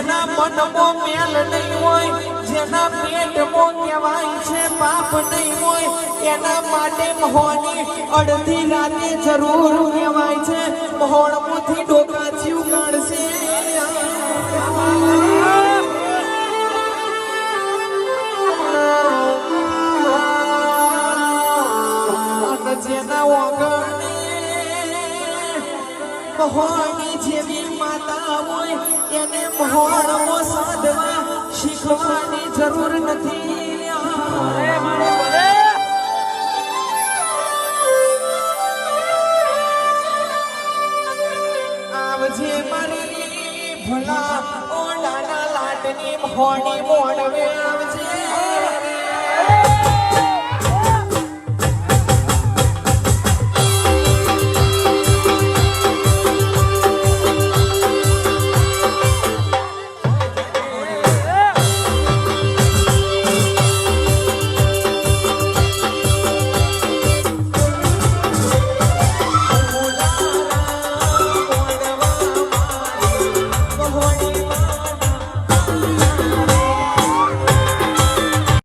જેના મનમાં મેલ નહીં હોય, જેના પેટમાં કહેવાય છે પાપ નહીં હોય, એના માટે મહોની અડધી રાતે જરૂર કહેવાય છે. મહોણમાંથી ડોકા જીવ કાઢશે. જેના વગરને મહોની જેવી માતા હોય એને મહોણમાં સાધવા શીખવાની જરૂર નથી.